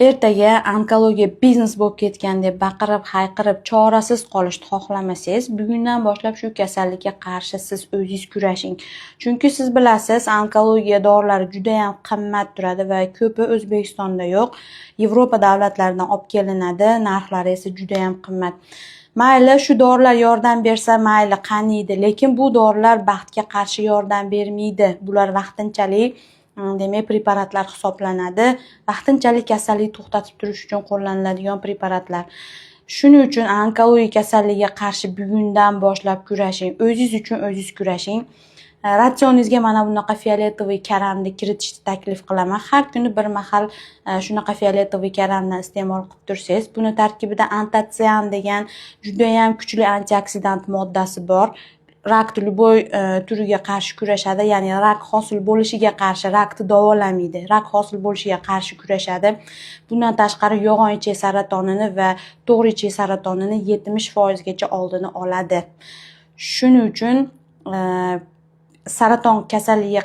Ertaga onkologiya biznes bo'lib ketgan deb baqirib, hayqirib, chorasiz qolishni xohlamasangiz, bugundan boshlab shu kasallikka qarshi siz o'zingiz kurashing. Chunki siz bilasiz, onkologiya dorilari juda ham qimmat turadi va ko'pi O'zbekistonda yo'q. Yevropa davlatlaridan olib kelinadi, narxlari esa juda ham qimmat. Mayli, shu dorilar yordam bersa, mayli, qaniydi, lekin bu dorilar baxtga qarshi yordam bermaydi. Bular vaqtinchalik demak preparatlar hisoblanadi. Vaqtinchalik kasallikni to'xtatib turish uchun qo'llaniladigan preparatlar. Shuning uchun onkologiya kasalligiga qarshi bugundan boshlab kurashing. O'zingiz uchun o'zingiz kurashing. Ratsioningizga mana bunaqa fioletoviy karamni kiritishni taklif qilaman. Har kuni bir mahal shunaqa fioletoviy karamdan iste'mol qilib tursangiz, buni tarkibida antotsian degan juda ham kuchli antioksidant moddasi bor. Rak любой turiga qarshi kurashadi, ya'ni rak hosil bo'lishiga qarshi, rakni davolamaydi, rak hosil bo'lishiga qarshi kurashadi. Bundan tashqari yog'on ichak saratonini va to'g'ri ichak saratonini 70% gacha oldini oladi. Shuning uchun saraton kasalligiga